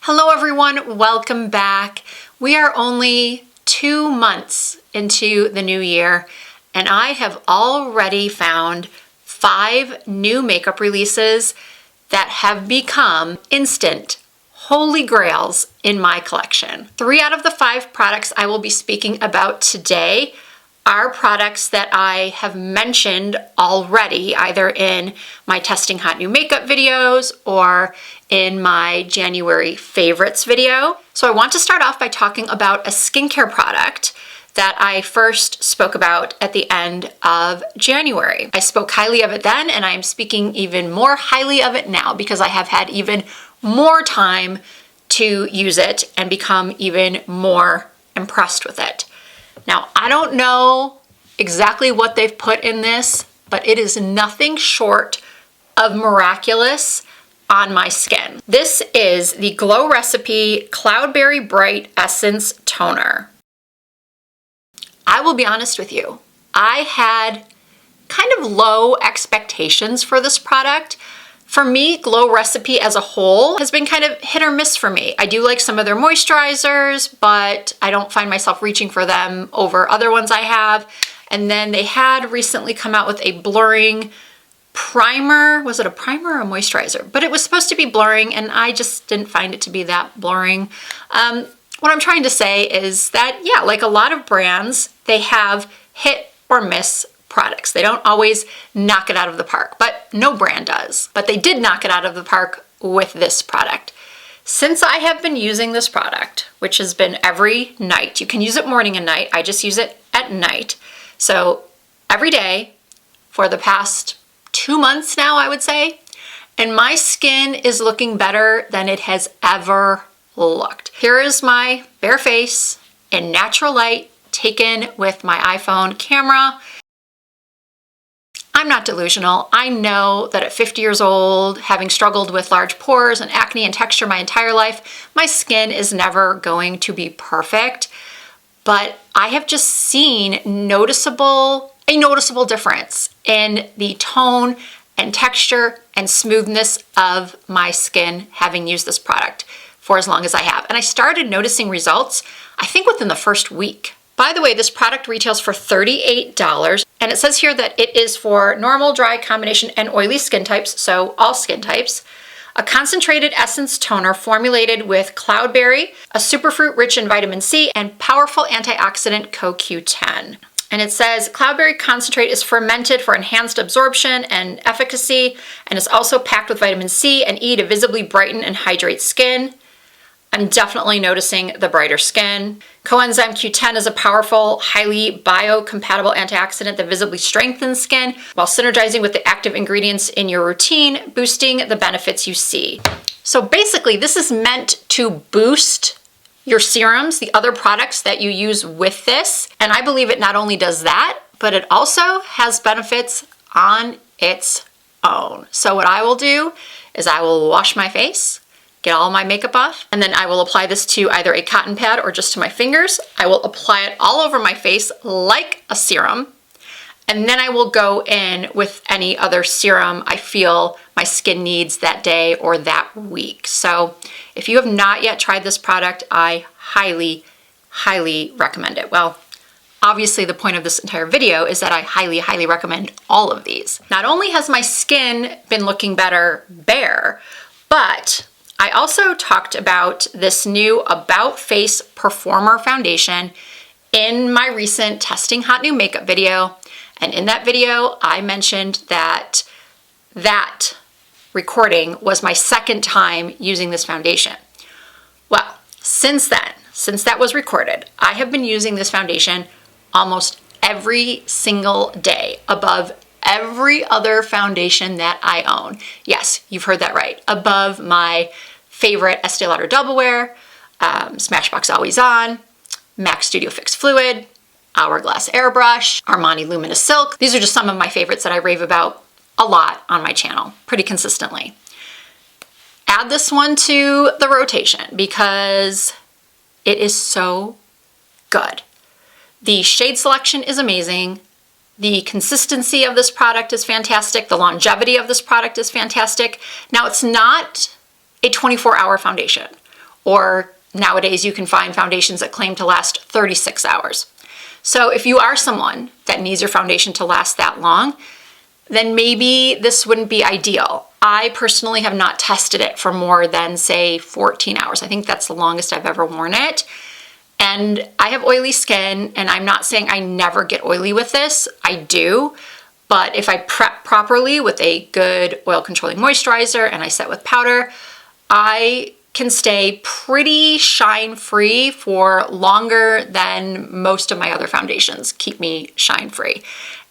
Hello everyone, welcome back. We are only 2 months into the new year and I have already found 5 new makeup releases that have become instant holy grails in my collection. 3 out of the 5 products I will be speaking about today are products that I have mentioned already, either in my testing hot new makeup videos or in my January favorites video. So I want to start off by talking about a skincare product that I first spoke about at the end of January. I spoke highly of it then, and I'm speaking even more highly of it now because I have had even more time to use it and become even more impressed with it. Now, I don't know exactly what they've put in this, but it is nothing short of miraculous on my skin. This is the Glow Recipe Cloudberry Bright Essence Toner. I will be honest with you, I had kind of low expectations for this product. For me, Glow Recipe as a whole has been kind of hit or miss for me. I do like some of their moisturizers, but I don't find myself reaching for them over other ones I have. And then they had recently come out with a blurring primer. Was it a primer or a moisturizer? But it was supposed to be blurring and I just didn't find it to be that blurring. What I'm trying to say is that, yeah, like a lot of brands, they have hit or miss products. They don't always knock it out of the park, but no brand does. But they did knock it out of the park with this product. Since I have been using this product, which has been every night, you can use it morning and night, I just use it at night. So every day for the past 2 months now, I would say, and my skin is looking better than it has ever looked. Here is my bare face in natural light taken with my iPhone camera. I'm not delusional. I know that at 50 years old, having struggled with large pores and acne and texture my entire life, my skin is never going to be perfect. But I have just seen a noticeable difference in the tone and texture and smoothness of my skin having used this product for as long as I have. And I started noticing results, I think within the first week. By the way, this product retails for $38, and it says here that it is for normal, dry, combination, and oily skin types, so all skin types. A concentrated essence toner formulated with cloudberry, a superfruit rich in vitamin C, and powerful antioxidant CoQ10. And it says cloudberry concentrate is fermented for enhanced absorption and efficacy, and is also packed with vitamin C and E to visibly brighten and hydrate skin. I'm definitely noticing the brighter skin. Coenzyme Q10 is a powerful, highly biocompatible antioxidant that visibly strengthens skin while synergizing with the active ingredients in your routine, boosting the benefits you see. So basically, this is meant to boost your serums, the other products that you use with this. And I believe it not only does that, but it also has benefits on its own. So what I will do is I will wash my face, get all my makeup off, and then I will apply this to either a cotton pad or just to my fingers. I will apply it all over my face like a serum, and then I will go in with any other serum I feel my skin needs that day or that week. So if you have not yet tried this product, I highly, highly recommend it. Well, obviously the point of this entire video is that I highly, highly recommend all of these. Not only has my skin been looking better bare, but I also talked about this new About Face Performer Foundation in my recent Testing Hot New Makeup video. And in that video, I mentioned that recording was my second time using this foundation. Well, since then, since that was recorded, I have been using this foundation almost every single day, above every other foundation that I own. Yes, you've heard that right. Above my favorite Estee Lauder Double Wear, Smashbox Always On, MAC Studio Fix Fluid, Hourglass Airbrush, Armani Luminous Silk. These are just some of my favorites that I rave about a lot on my channel, pretty consistently. Add this one to the rotation because it is so good. The shade selection is amazing. The consistency of this product is fantastic. The longevity of this product is fantastic. Now, it's not a 24-hour foundation or nowadays you can find foundations that claim to last 36 hours. So if you are someone that needs your foundation to last that long, then maybe this wouldn't be ideal. I personally have not tested it for more than, say, 14 hours. I think that's the longest I've ever worn it. And I have oily skin, and I'm not saying I never get oily with this. I do. But if I prep properly with a good oil controlling moisturizer and I set with powder, I can stay pretty shine free for longer than most of my other foundations keep me shine free.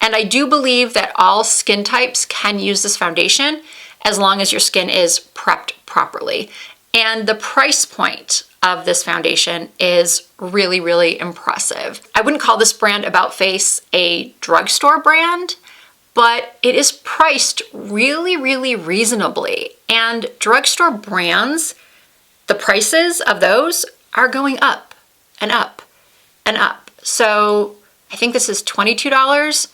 And I do believe that all skin types can use this foundation as long as your skin is prepped properly. And the price point of this foundation is really, really impressive. I wouldn't call this brand About Face a drugstore brand, but it is priced really, really reasonably. And drugstore brands, the prices of those are going up and up and up. So I think this is $22.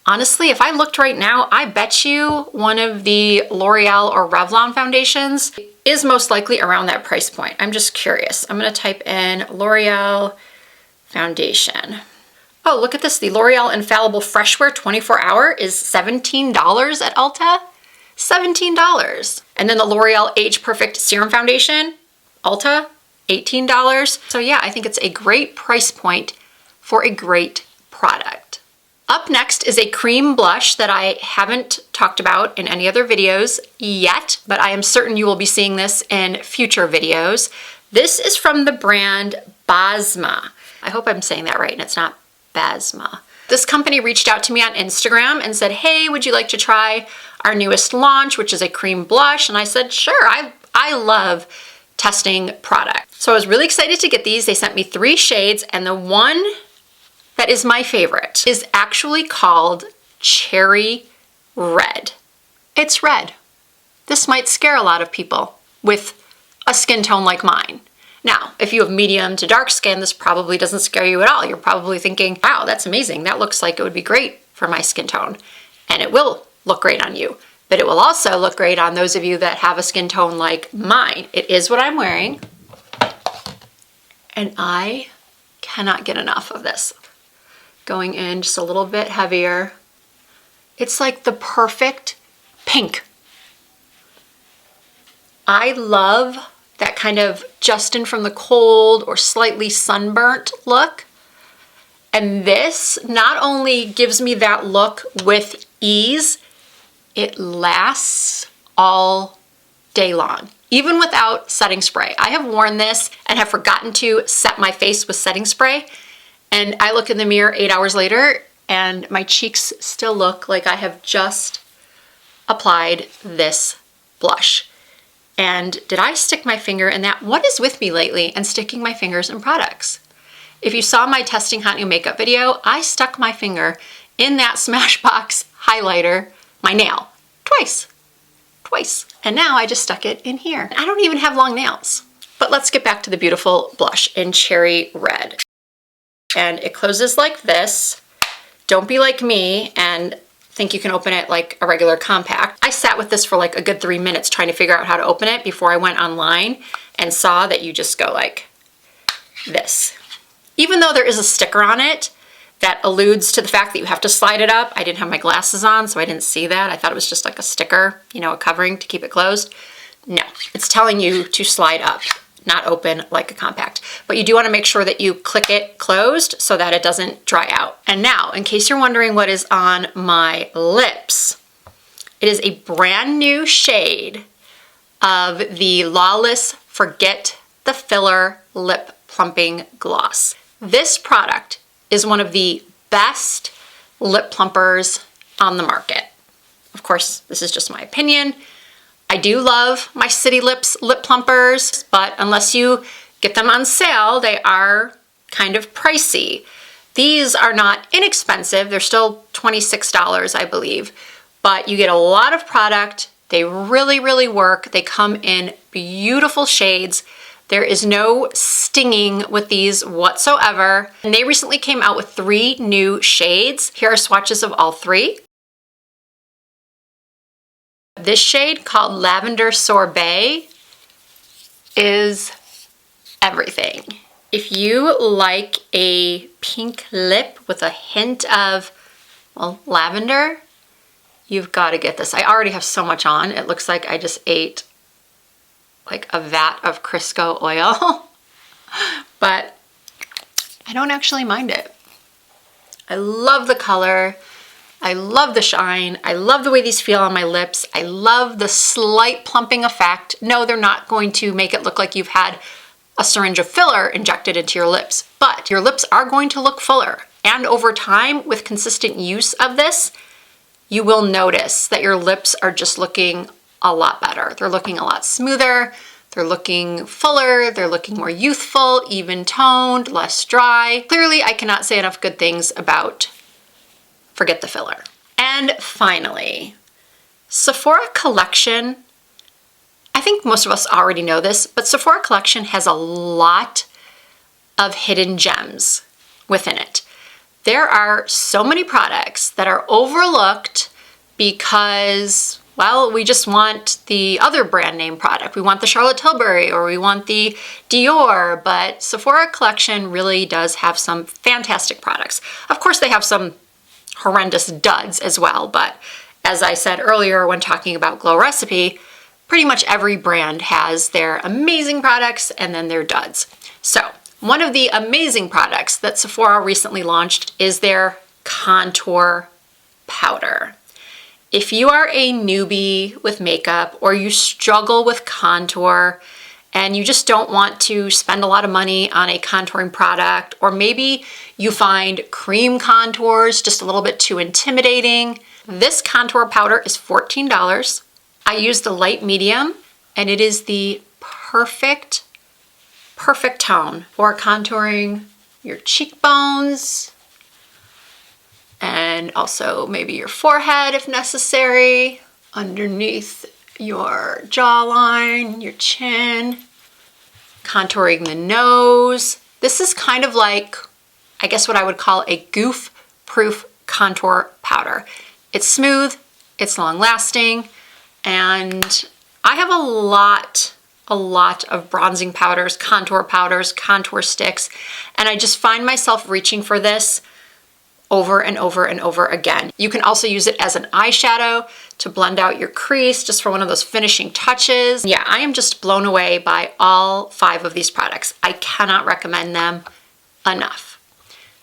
Honestly, if I looked right now, I bet you one of the L'Oreal or Revlon foundations is most likely around that price point. I'm just curious. I'm gonna type in L'Oreal foundation. Oh, look at this. The L'Oreal Infallible Fresh Wear 24 Hour is $17 at Ulta. $17. And then the L'Oreal Age Perfect Serum Foundation, Ulta, $18. So yeah, I think it's a great price point for a great product. Up next is a cream blush that I haven't talked about in any other videos yet, but I am certain you will be seeing this in future videos. This is from the brand Basma. I hope I'm saying that right and it's not Basma. This company reached out to me on Instagram and said, hey, would you like to try our newest launch, which is a cream blush? And I said, sure, I love testing products. So I was really excited to get these. They sent me 3 shades, and the one that is my favorite is actually called Cherry Red. It's red. This might scare a lot of people with a skin tone like mine. Now, if you have medium to dark skin, this probably doesn't scare you at all. You're probably thinking, wow, that's amazing. That looks like it would be great for my skin tone. And it will look great on you. But it will also look great on those of you that have a skin tone like mine. It is what I'm wearing. And I cannot get enough of this. Going in just a little bit heavier. It's like the perfect pink. I love that kind of Justin from the cold or slightly sunburnt look. And this not only gives me that look with ease, it lasts all day long, even without setting spray. I have worn this and have forgotten to set my face with setting spray. And I look in the mirror 8 hours later and my cheeks still look like I have just applied this blush. And did I stick my finger in that? What is with me lately and sticking my fingers in products? If you saw my testing hot new makeup video, I stuck my finger in that Smashbox highlighter, my nail, twice. And now I just stuck it in here. I don't even have long nails. But let's get back to the beautiful blush in Cherry Red. And it closes like this. Don't be like me and think you can open it like a regular compact. I sat with this for like a good 3 minutes trying to figure out how to open it before I went online and saw that you just go like this. Even though there is a sticker on it that alludes to the fact that you have to slide it up. I didn't have my glasses on, so I didn't see that. I thought it was just like a sticker, you know, a covering to keep it closed. No, it's telling you to slide up, not open like a compact. But you do want to make sure that you click it closed so that it doesn't dry out. And now, in case you're wondering what is on my lips, it is a brand new shade of the Lawless Forget the Filler Lip Plumping Gloss. This product is one of the best lip plumpers on the market. Of course, this is just my opinion. I do love my City Lips lip plumpers, but unless you get them on sale, they are kind of pricey. These are not inexpensive. They're still $26, I believe, but you get a lot of product. They really, really work. They come in beautiful shades. There is no stinging with these whatsoever. And they recently came out with 3 new shades. Here are swatches of all 3. This shade called Lavender Sorbet is everything. If you like a pink lip with a hint of, well, lavender, you've got to get this. I already have so much on. It looks like I just ate like a vat of Crisco oil, but I don't actually mind it. I love the color. I love the shine. I love the way these feel on my lips. I love the slight plumping effect. No, they're not going to make it look like you've had a syringe of filler injected into your lips, but your lips are going to look fuller. And over time, with consistent use of this, you will notice that your lips are just looking a lot better. They're looking a lot smoother. They're looking fuller. They're looking more youthful, even toned, less dry. Clearly, I cannot say enough good things about Forget the Filler. And finally, Sephora Collection. I think most of us already know this, but Sephora Collection has a lot of hidden gems within it. There are so many products that are overlooked because, well, we just want the other brand name product. We want the Charlotte Tilbury or we want the Dior, but Sephora Collection really does have some fantastic products. Of course, they have some horrendous duds as well, but as I said earlier when talking about Glow Recipe, pretty much every brand has their amazing products and then their duds. So one of the amazing products that Sephora recently launched is their contour powder. If you are a newbie with makeup or you struggle with contour and you just don't want to spend a lot of money on a contouring product, or maybe you find cream contours just a little bit too intimidating, this contour powder is $14. I used a light medium and it is the perfect tone for contouring your cheekbones and also maybe your forehead if necessary, underneath your jawline, your chin, contouring the nose. This is kind of like, I guess what I would call a goof-proof contour powder. It's smooth, it's long-lasting, and I have a lot of bronzing powders, contour sticks, and I just find myself reaching for this over and over and over again. You can also use it as an eyeshadow to blend out your crease, just for one of those finishing touches. Yeah, I am just blown away by all 5 of these products. I cannot recommend them enough.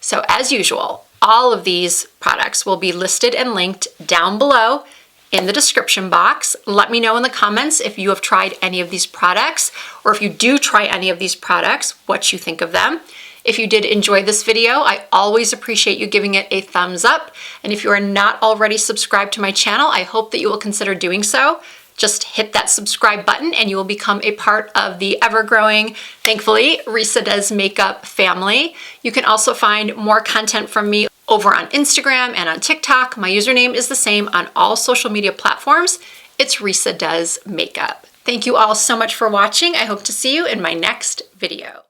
So as usual, all of these products will be listed and linked down below in the description box. Let me know in the comments if you have tried any of these products, or if you do try any of these products, what you think of them. If you did enjoy this video, I always appreciate you giving it a thumbs up. And if you are not already subscribed to my channel, I hope that you will consider doing so. Just hit that subscribe button and you will become a part of the ever-growing, thankfully, Risa Does Makeup family. You can also find more content from me over on Instagram and on TikTok. My username is the same on all social media platforms. It's Risa Does Makeup. Thank you all so much for watching. I hope to see you in my next video.